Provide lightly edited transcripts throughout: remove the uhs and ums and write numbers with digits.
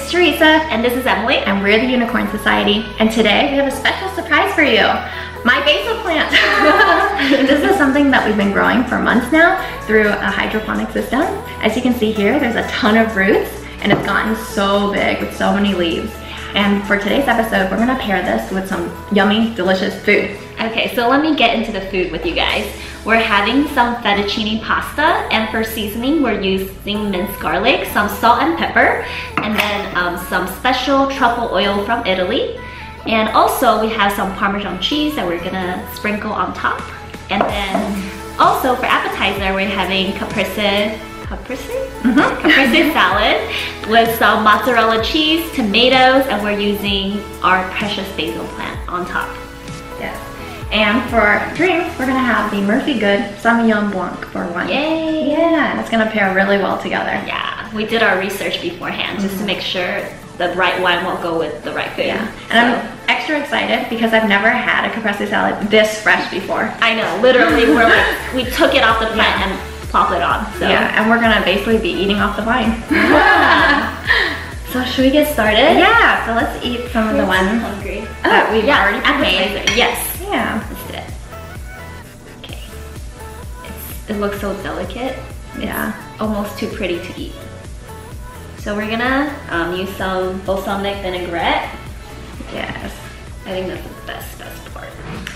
It's Teresa. And this is Emily. And we're the Unicorn Society. And today we have a special surprise for you. My basil plant. This is something that we've been growing for months now through a hydroponic system. As you can see here, there's a ton of roots and it's gotten so big with so many leaves. And for today's episode, we're gonna pair this with some yummy, delicious food. Okay, so let me get into the food with you guys. We're having some fettuccine pasta, and for seasoning, we're using minced garlic, some salt and pepper, and then some special truffle oil from Italy. And also, we have some Parmesan cheese that we're gonna sprinkle on top. And then also for appetizer, we're having Caprese salad with some mozzarella cheese, tomatoes, and we're using our precious basil plant on top. Yes. And for drinks, we're gonna have the Murphy Good Sauvignon Blanc for one. Yay! Yeah, and it's gonna pair really well together. Yeah, we did our research beforehand just to make sure the right wine will go with the right food. Yeah, and I'm extra excited because I've never had a caprese salad this fresh before. I know, literally, we took it off the plant and plop it on. So. Yeah, and we're gonna basically be eating off the vine. So should we get started? Yeah, so let's eat some of the ones hungry. that we've already made. Yes. Yeah. Let's do it. Okay. It looks so delicate. Yeah. It's almost too pretty to eat. So we're gonna use some balsamic vinaigrette. Yes. I think that's the best part.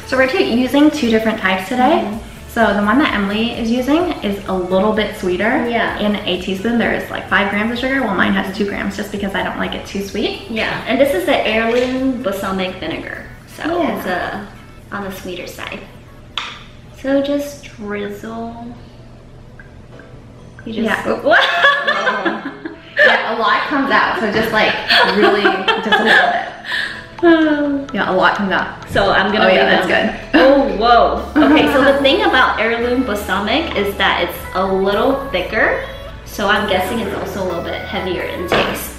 So we're using two different types today. So the one that Emily is using is a little bit sweeter. Yeah. In a teaspoon, there's like 5 grams of sugar. Well, mine has 2 grams just because I don't like it too sweet. Yeah, and this is the heirloom balsamic vinegar. So yeah. It's on the sweeter side. So just drizzle. You just, yeah. Yeah, a lot comes out. So just like really, just a little bit. Yeah, a lot comes out. So I'm gonna. Oh yeah, that's good. Oh whoa. Okay, so the thing about heirloom balsamic is that it's a little thicker. So I'm guessing it's also a little bit heavier in taste.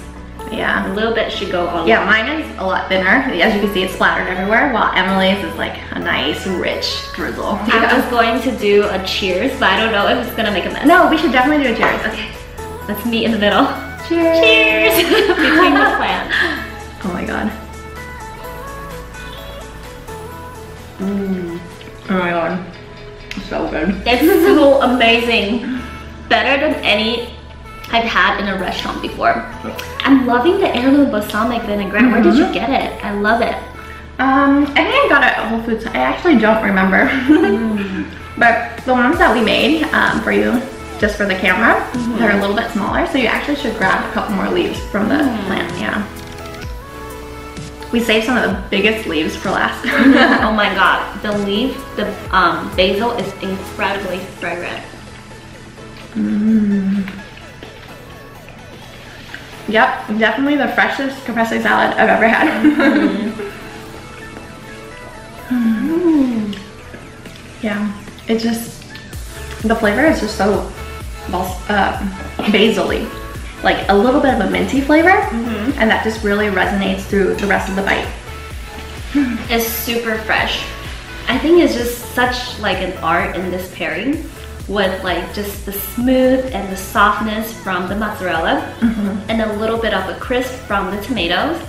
Yeah. A little bit should go on. Yeah, mine is a lot thinner. As you can see, it's splattered everywhere, while Emily's is like a nice, rich drizzle. I was going to do a cheers, but I don't know if it's gonna make a mess. No, we should definitely do a cheers. Okay, let's meet in the middle. Cheers. Cheers! Between the plants. Oh my god. Oh my god. So good. It's so amazing. Better than any I've had in a restaurant before. I'm loving the heirloom balsamic vinaigrette. Where did you get it? I love it. I think I got it at Whole Foods. I actually don't remember. But the ones that we made for you, just for the camera, they're a little bit smaller, so you actually should grab a couple more leaves from the plant. Yeah. We saved some of the biggest leaves for last. Oh my god, the basil is incredibly fragrant. Yep, definitely the freshest caprese salad I've ever had. Yeah, it just, the flavor is just so basil-y. Like a little bit of a minty flavor, and that just really resonates through the rest of the bite. It's super fresh. I think it's just such like an art in this pairing with like just the smooth and the softness from the mozzarella and a little bit of a crisp from the tomatoes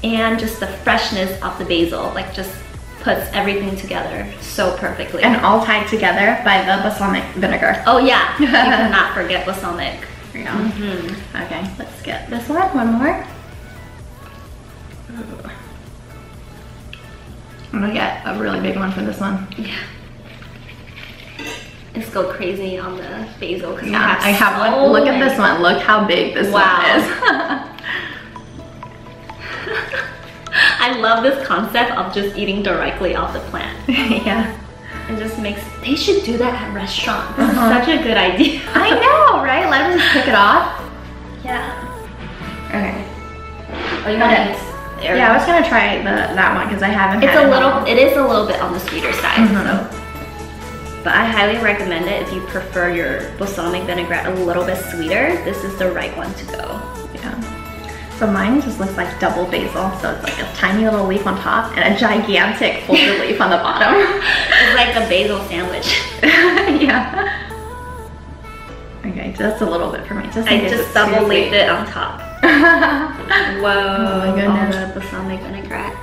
and just the freshness of the basil, like just puts everything together so perfectly. And all tied together by the balsamic vinegar. Oh yeah, you cannot forget balsamic. Yeah. Okay, let's get this one more. I'm gonna get a really big one for this one. Yeah. Let's go crazy on the basil because I have one. Look at this one. Look how big this one is. I love this concept of just eating directly off the plant. Yeah. It just makes, they should do that at restaurants. This is such a good idea. I know, right? Let them just pick it off. Yeah. Okay. Oh, you want to Yeah, I was gonna try that one because I haven't had it. It is a little bit on the sweeter side, so. But I highly recommend it if you prefer your balsamic vinaigrette a little bit sweeter. This is the right one to go. Yeah. So mine just looks like double basil. So it's like a tiny little leaf on top and a gigantic fuller leaf on the bottom. It's like a basil sandwich. Yeah. Okay, just a little bit for me. I just double leafed it on top. Whoa. Oh my goodness. All the balsamic vinaigrette.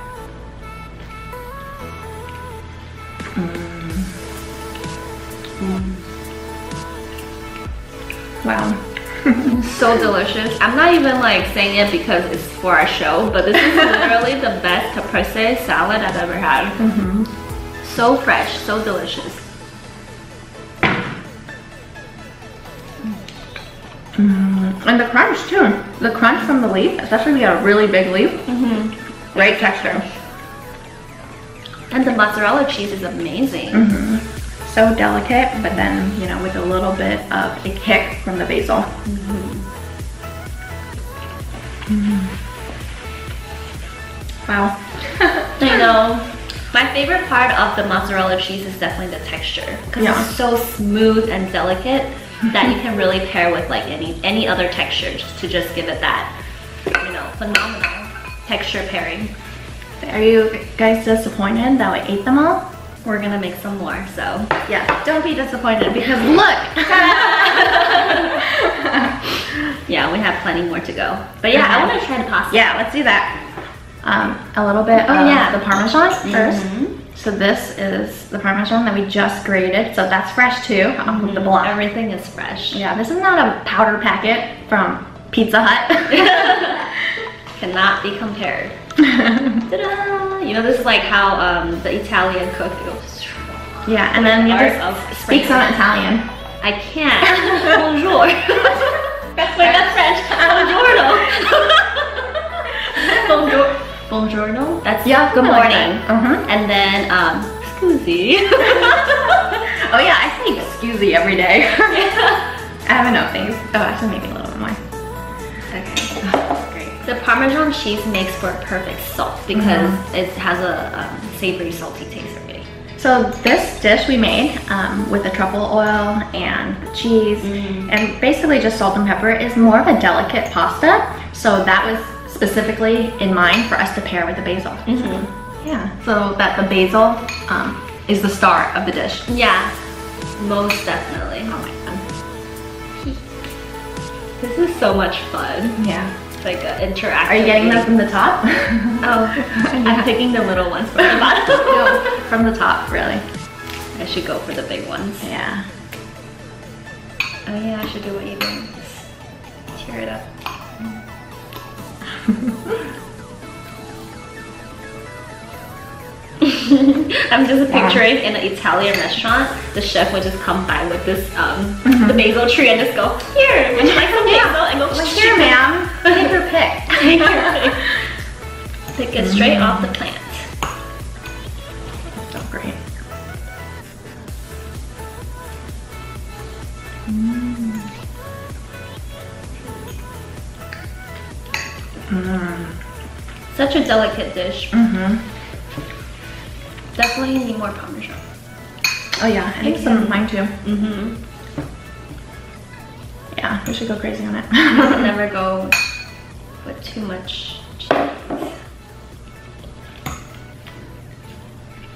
Wow. So delicious. I'm not even like saying it because it's for our show, but this is literally the best caprese salad I've ever had. So fresh, so delicious. And the crunch too. The crunch from the leaf, especially if you got a really big leaf. Great texture. And the mozzarella cheese is amazing. So delicate, but then, you know, with a little bit of a kick from the basil. Wow. I know. My favorite part of the mozzarella cheese is definitely the texture, because it's so smooth and delicate that you can really pair with like any other texture to just give it that, you know, phenomenal texture pairing. Are you guys disappointed that we ate them all? We're gonna make some more, so yeah, don't be disappointed because look! Yeah, we have plenty more to go. But yeah, I want to try the pasta. Yeah, let's do that. A little bit of the Parmesan first. So this is the Parmesan that we just grated. So that's fresh too, with the block. Everything is fresh. Yeah, this is not a powder packet from Pizza Hut. Cannot be compared. Ta-da! You know, this is like how the Italian cook goes. Yeah, and then you just speak some Italian. I can't. Bonjour. Wait, that's French. Buongiorno. Buongiorno. That's good morning. And then scusi. Oh yeah, I say scusi every day. I have enough things. Oh, actually maybe a little bit more. Okay. Oh, great. The Parmesan cheese makes for a perfect salt because it has a savory, salty taste already. So this dish we made with the truffle oil and cheese and basically just salt and pepper is more of a delicate pasta. So that was specifically in mind for us to pair with the basil. Yeah, so that the basil is the star of the dish. Yeah, most definitely. Oh my god. This is so much fun. Yeah. It's like an interactive. Are you getting them from the top? Oh, I'm picking the little ones from the bottom. No, from the top, really. I should go for the big ones. Yeah. Oh yeah, I should do what you're doing. Just tear it up. I'm just picturing in an Italian restaurant, the chef would just come by with this the basil tree and just go, here, would you like some basil? And go, like, here ma'am, take your pick. Take your pick. Pick it straight off the plant. So great. Such a delicate dish. Definitely need more Parmesan. Oh yeah, I think some of mine too. Yeah, we should go crazy on it. Never go with too much cheese.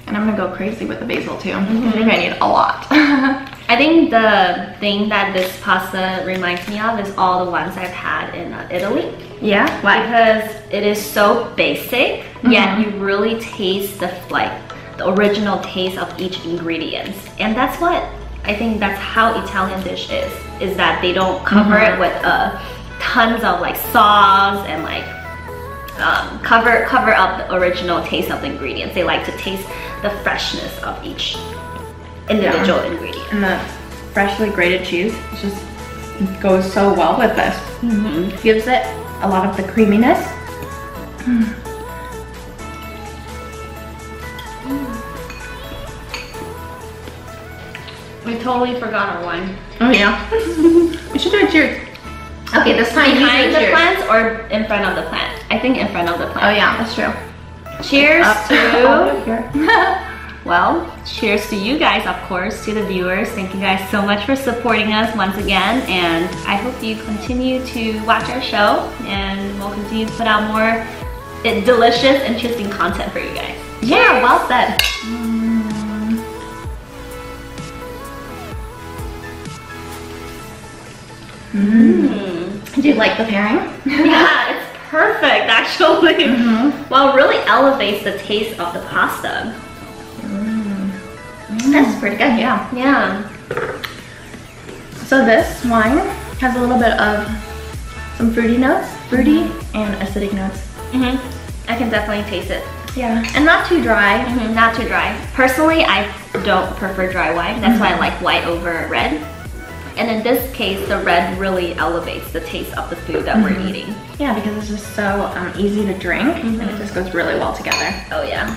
And I'm gonna go crazy with the basil too. I think I need a lot. I think the thing that this pasta reminds me of is all the ones I've had in Italy. Yeah? Why? Because it is so basic, yet you really taste the original taste of each ingredient. And that's what, I think that's how Italian dish is that they don't cover it with tons of like sauce and like cover up the original taste of the ingredients. They like to taste the freshness of each individual ingredient. And the freshly grated cheese just goes so well with this. Gives it a lot of the creaminess. We totally forgot our wine. Oh yeah. We should do a cheers. Okay, this time behind the plants or in front of the plant? I think in front of the plant. Oh yeah, that's true. Cheers to well, cheers to you guys, of course, to the viewers. Thank you guys so much for supporting us once again, and I hope you continue to watch our show, and we'll continue to put out more delicious, interesting content for you guys. Yeah, well said. Do you like the pairing? Yeah, it's perfect actually. Well, it really elevates the taste of the pasta. That's pretty good, yeah. Yeah. So this wine has a little bit of some fruity notes, and acidic notes. I can definitely taste it. Yeah, and not too dry. Not too dry. Personally, I don't prefer dry wine. That's why I like white over red. And in this case, the red really elevates the taste of the food that we're eating. Yeah, because it's just so easy to drink, and it just goes really well together. Oh yeah.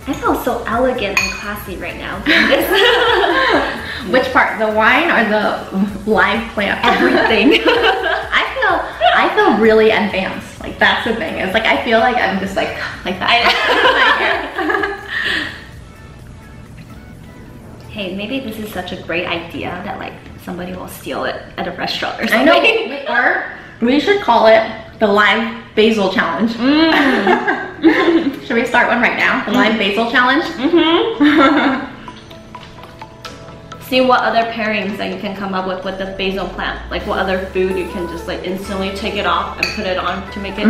I feel so elegant and classy right now doing this. Which part, the wine or the live plant? Everything. I feel really advanced. Like that's the thing. It's like I feel like I'm just like that. Hey, maybe this is such a great idea that like somebody will steal it at a restaurant or something. I know. Or we should call it the live basil challenge. Should we start one right now? The live basil challenge? See what other pairings that you can come up with the basil plant. Like what other food you can just like instantly take it off and put it on to make it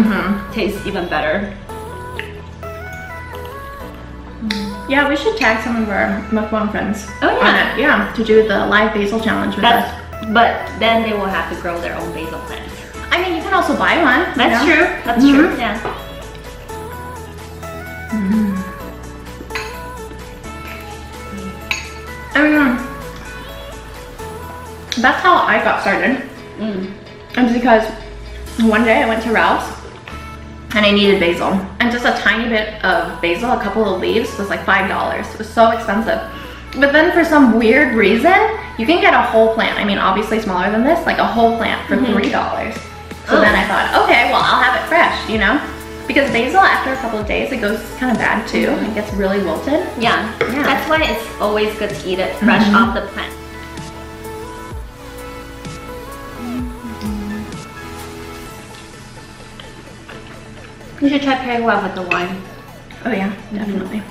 taste even better. Yeah, we should tag some of our mukbang friends on it. Yeah, to do the live basil challenge with us. But then they will have to grow their own basil plants. I mean, you can also buy one. That's true. That's true. Yeah. I mean, that's how I got started. It's because one day I went to Ralph's and I needed basil. And just a tiny bit of basil, a couple of leaves, was like $5. It was so expensive. But then for some weird reason, you can get a whole plant. I mean, obviously smaller than this, like a whole plant for $3. So then I thought, okay, well, I'll have it fresh, you know? Because basil, after a couple of days, it goes kind of bad too. It gets really wilted. Yeah, that's why it's always good to eat it fresh off the plant. You should try pairing well with the wine. Oh yeah, definitely.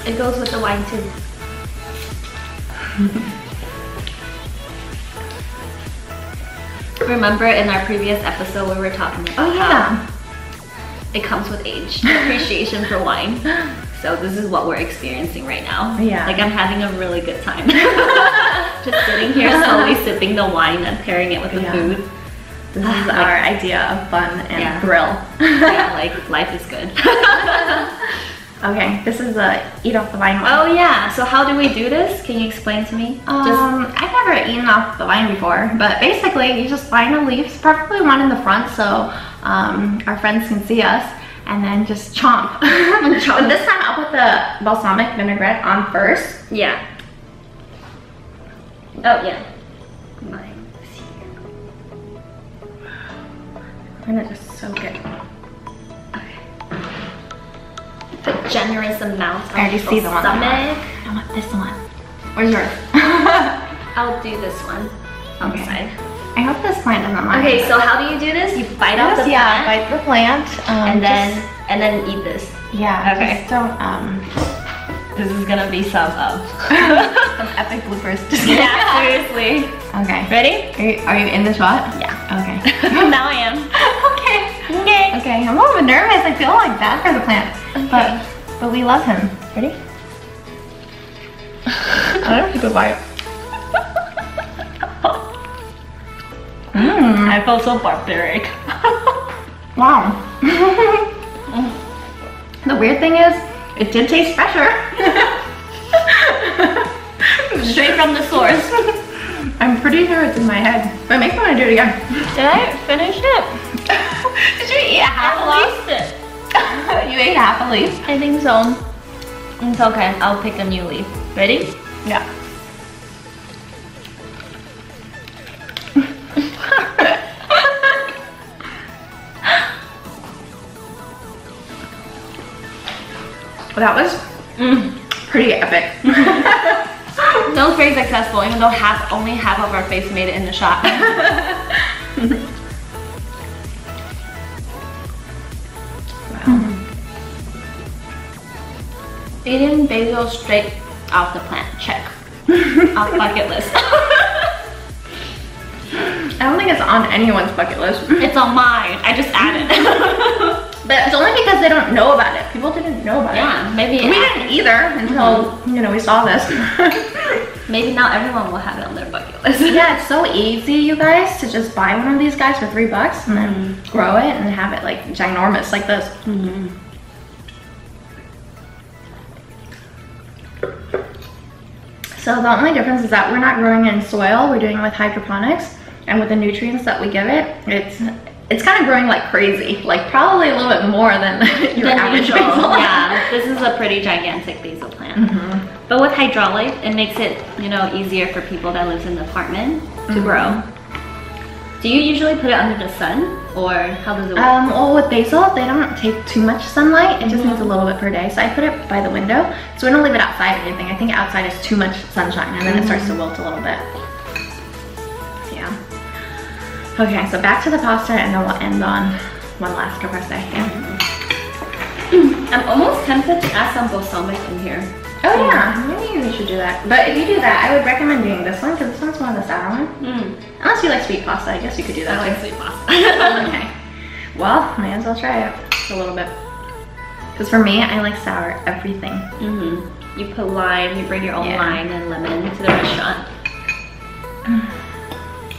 It goes with the wine too. Remember in our previous episode we were talking about how it comes with age, appreciation for wine. So this is what we're experiencing right now. Yeah. Like I'm having a really good time. Just sitting here slowly sipping the wine and pairing it with the food. This is our idea of fun and thrill. Yeah, like life is good. Okay, this is a eat off the vine one. Oh yeah, so how do we do this? Can you explain to me? I've never eaten off the vine before, but basically you just find the leaves, preferably one in the front so our friends can see us, and then just chomp. But this time I'll put the balsamic vinaigrette on first. Yeah. Oh yeah. I'm gonna just soak it. Put generous amounts of I already see the one. balsamic. I want this one. Where's yours? I'll do this one on the side. I hope this plant doesn't mind. Okay, so how do you do this? You bite off the plant. Yeah, bite the plant. And then eat this. Yeah. Okay. Just don't. This is gonna be some some epic bloopers. Yeah, seriously. Okay. Ready? Are you in the shot? Yeah. Okay. Now I am. Okay. Okay. I'm a little bit nervous. I feel like bad for the plant. Okay. But we love him. Ready? I don't think goodbye. I feel so barbaric. Wow. The weird thing is, it did taste fresher. Straight from the source. I'm pretty sure it's in my head, but it makes me want to do it again. Did I finish it? Did you eat half a leaf? You ate half a leaf? I think so. It's okay. I'll pick a new leaf. Ready? Yeah. That was pretty epic. That was very successful, even though only half of our face made it in the shot. Eating basil straight off the plant, check. Off bucket list. I don't think it's on anyone's bucket list. It's on mine. I just added. But it's only because they don't know about it. People didn't know about it. Yeah, maybe we didn't either until you know we saw this. Maybe now everyone will have it on their bucket list. Yeah, it's so easy, you guys, to just buy one of these guys for $3 and then grow it and have it like ginormous like this. So the only difference is that we're not growing it in soil. We're doing it with hydroponics, and with the nutrients that we give it, it's kind of growing like crazy, like probably a little bit more than your average basil. Yeah, this is a pretty gigantic basil plant. But with hydraulic, it makes it, you know, easier for people that lives in the apartment to grow. Do you usually put it under the sun, or how does it work? Well, with basil, they don't take too much sunlight. It just needs a little bit per day. So I put it by the window. So we don't leave it outside or anything. I think outside is too much sunshine, and then it starts to wilt a little bit. Yeah. Okay, so back to the pasta, and then we'll end on one last caprese. I'm almost tempted to add some balsamic in here. Oh yeah, maybe we should do that. But if you do that, I would recommend doing this one, because this one's one of the sour ones. Unless you like sweet pasta, I guess you could do that. I like sweet pasta. Okay. Well, may as well try it a little bit. Because for me, I like sour everything. You put lime, you bring your own lime and lemon to the restaurant.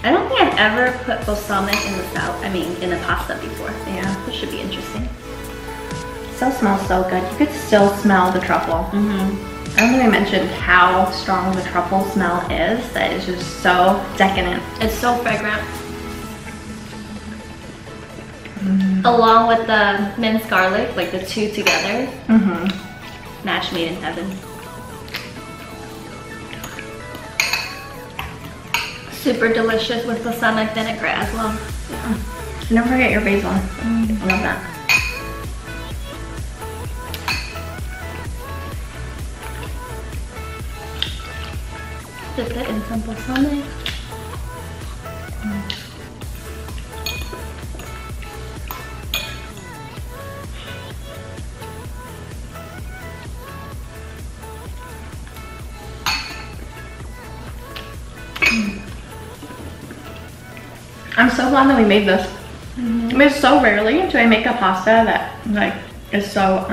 I don't think I've ever put balsamic in the salad, in the pasta before. Yeah. This should be interesting. Still smells so good. You could still smell the truffle. I don't think I mentioned how strong the truffle smell is. That is just so decadent. It's so fragrant. Along with the minced garlic, like the two together. Match made in heaven. Super delicious with balsamic vinaigrette as well. And don't forget your basil. I love that. Dip it in some balsamic. I'm so glad that we made this. I mean, so rarely do I make a pasta that like is so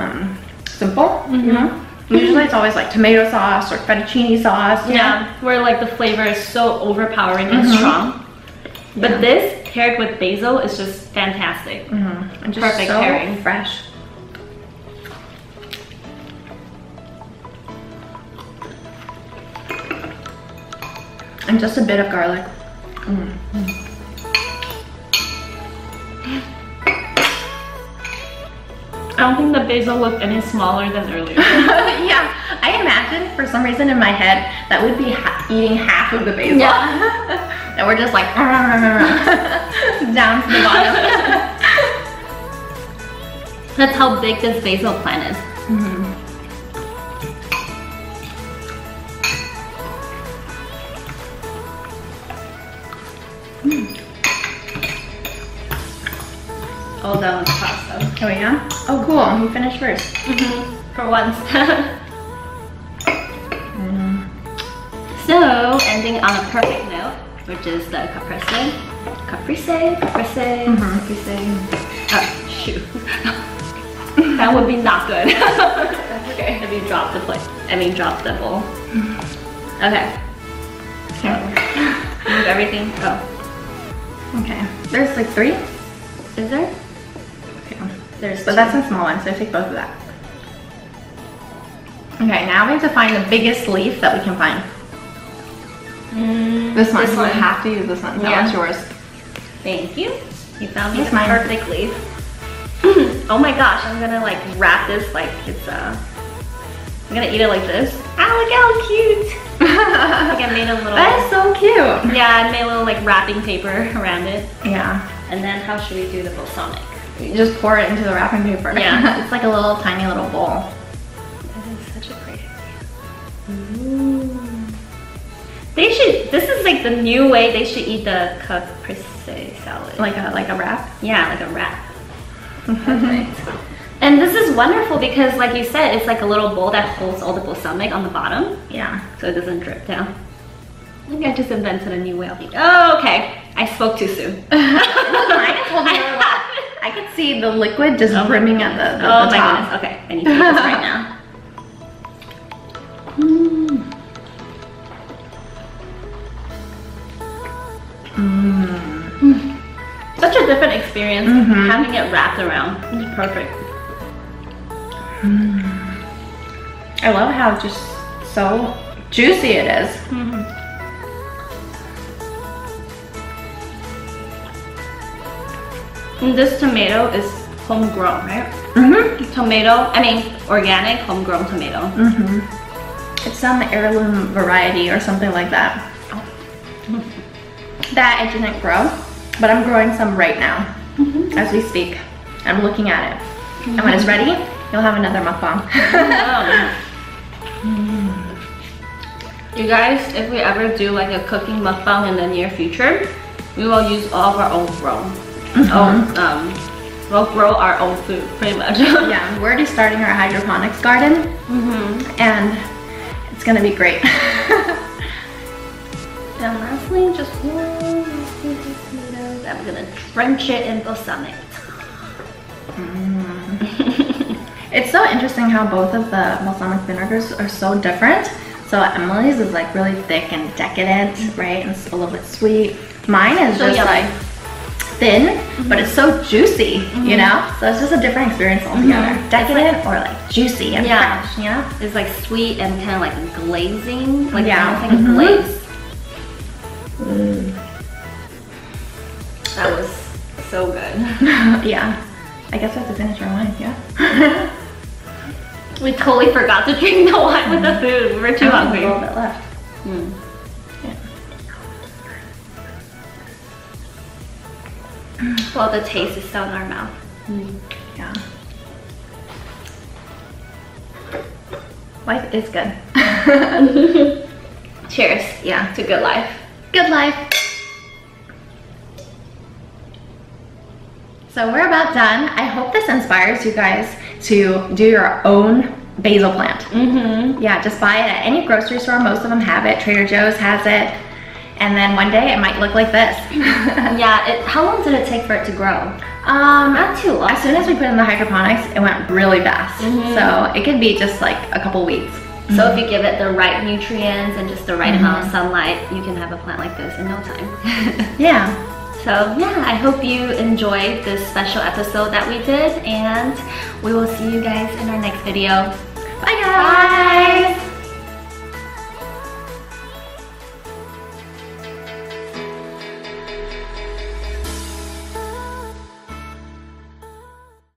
simple. You know, usually it's always like tomato sauce or fettuccine sauce. Yeah, where like the flavor is so overpowering and strong. But this paired with basil is just fantastic. And just perfect so pairing. Fresh. And just a bit of garlic. I don't think the basil looked any smaller than earlier. Yeah, I imagined for some reason in my head that we'd be eating half of the basil. Yeah. And we're just like down to the bottom. That's how big this basil plant is. All done with pasta. Oh yeah? Oh cool, you finished first. For once. So, ending on a perfect note, which is the caprese. Oh, shoot. That would be not good. That's okay. If you drop the plate. Drop the bowl. Okay. So, move everything. Oh. Okay. There's like 3? Is there? But that's a small one, so take both of that. Okay, now we have to find the biggest leaf that we can find. This one. You have to use this one. That one's yours. Thank you. You found me That's the mine. perfect leaf. Oh my gosh, I'm gonna like wrap this like it's I'm gonna eat it like this. Ah, look how cute. Like I made a little. That is so cute. Yeah, I made a little like wrapping paper around it. Yeah. And then how should we do the balsamic? You just pour it into the wrapping paper. Yeah. It's like a little tiny little bowl. That is such a great idea. They should, this is like the new way they should eat the Caprese salad. Like a wrap? Yeah, like a wrap. Perfect. And this is wonderful because, like you said, it's like a little bowl that holds all the balsamic on the bottom. Yeah. So it doesn't drip down. I think I just invented a new way of eating. Oh, okay. I spoke too soon. I could see the liquid just brimming at the oh top. My goodness. Okay, I need to eat this right now. Such a different experience having it wrapped around. It's perfect. I love how just so juicy it is. And this tomato is homegrown, right? Organic homegrown tomato. It's some heirloom variety or something like that. That I didn't grow, but I'm growing some right now as we speak. I'm looking at it. And when it's ready, you'll have another mukbang. You guys, if we ever do like a cooking mukbang in the near future, we will use all of our own grown. We'll grow our own food, pretty much. Yeah, we're already starting our hydroponics garden, and it's gonna be great. And lastly, just one tomatoes. I'm gonna drench it in balsamic. It's so interesting how both of the balsamic vinegars are so different. So Emily's is like really thick and decadent, right? And it's a little bit sweet. Mine is just like thin, but it's so juicy, you know? So it's just a different experience altogether. Decadent or like juicy and fresh, you know? It's like sweet and kind of like glazing, like almost like a glaze. That was so good. Yeah. I guess we have to finish our wine, yeah? We totally forgot to drink the wine with the food. We were too hungry. A little bit left. Well, the taste is still in our mouth. Yeah. Life is good. Cheers. Yeah. To good life. Good life. So we're about done. I hope this inspires you guys to do your own basil plant. Yeah, just buy it at any grocery store. Most of them have it. Trader Joe's has it. And then one day it might look like this. Yeah, how long did it take for it to grow? Not too long. As soon as we put in the hydroponics, it went really fast. So it could be just like a couple weeks. So if you give it the right nutrients and just the right amount of sunlight, you can have a plant like this in no time. Yeah. So yeah, I hope you enjoyed this special episode that we did, and we will see you guys in our next video. Bye guys! Bye.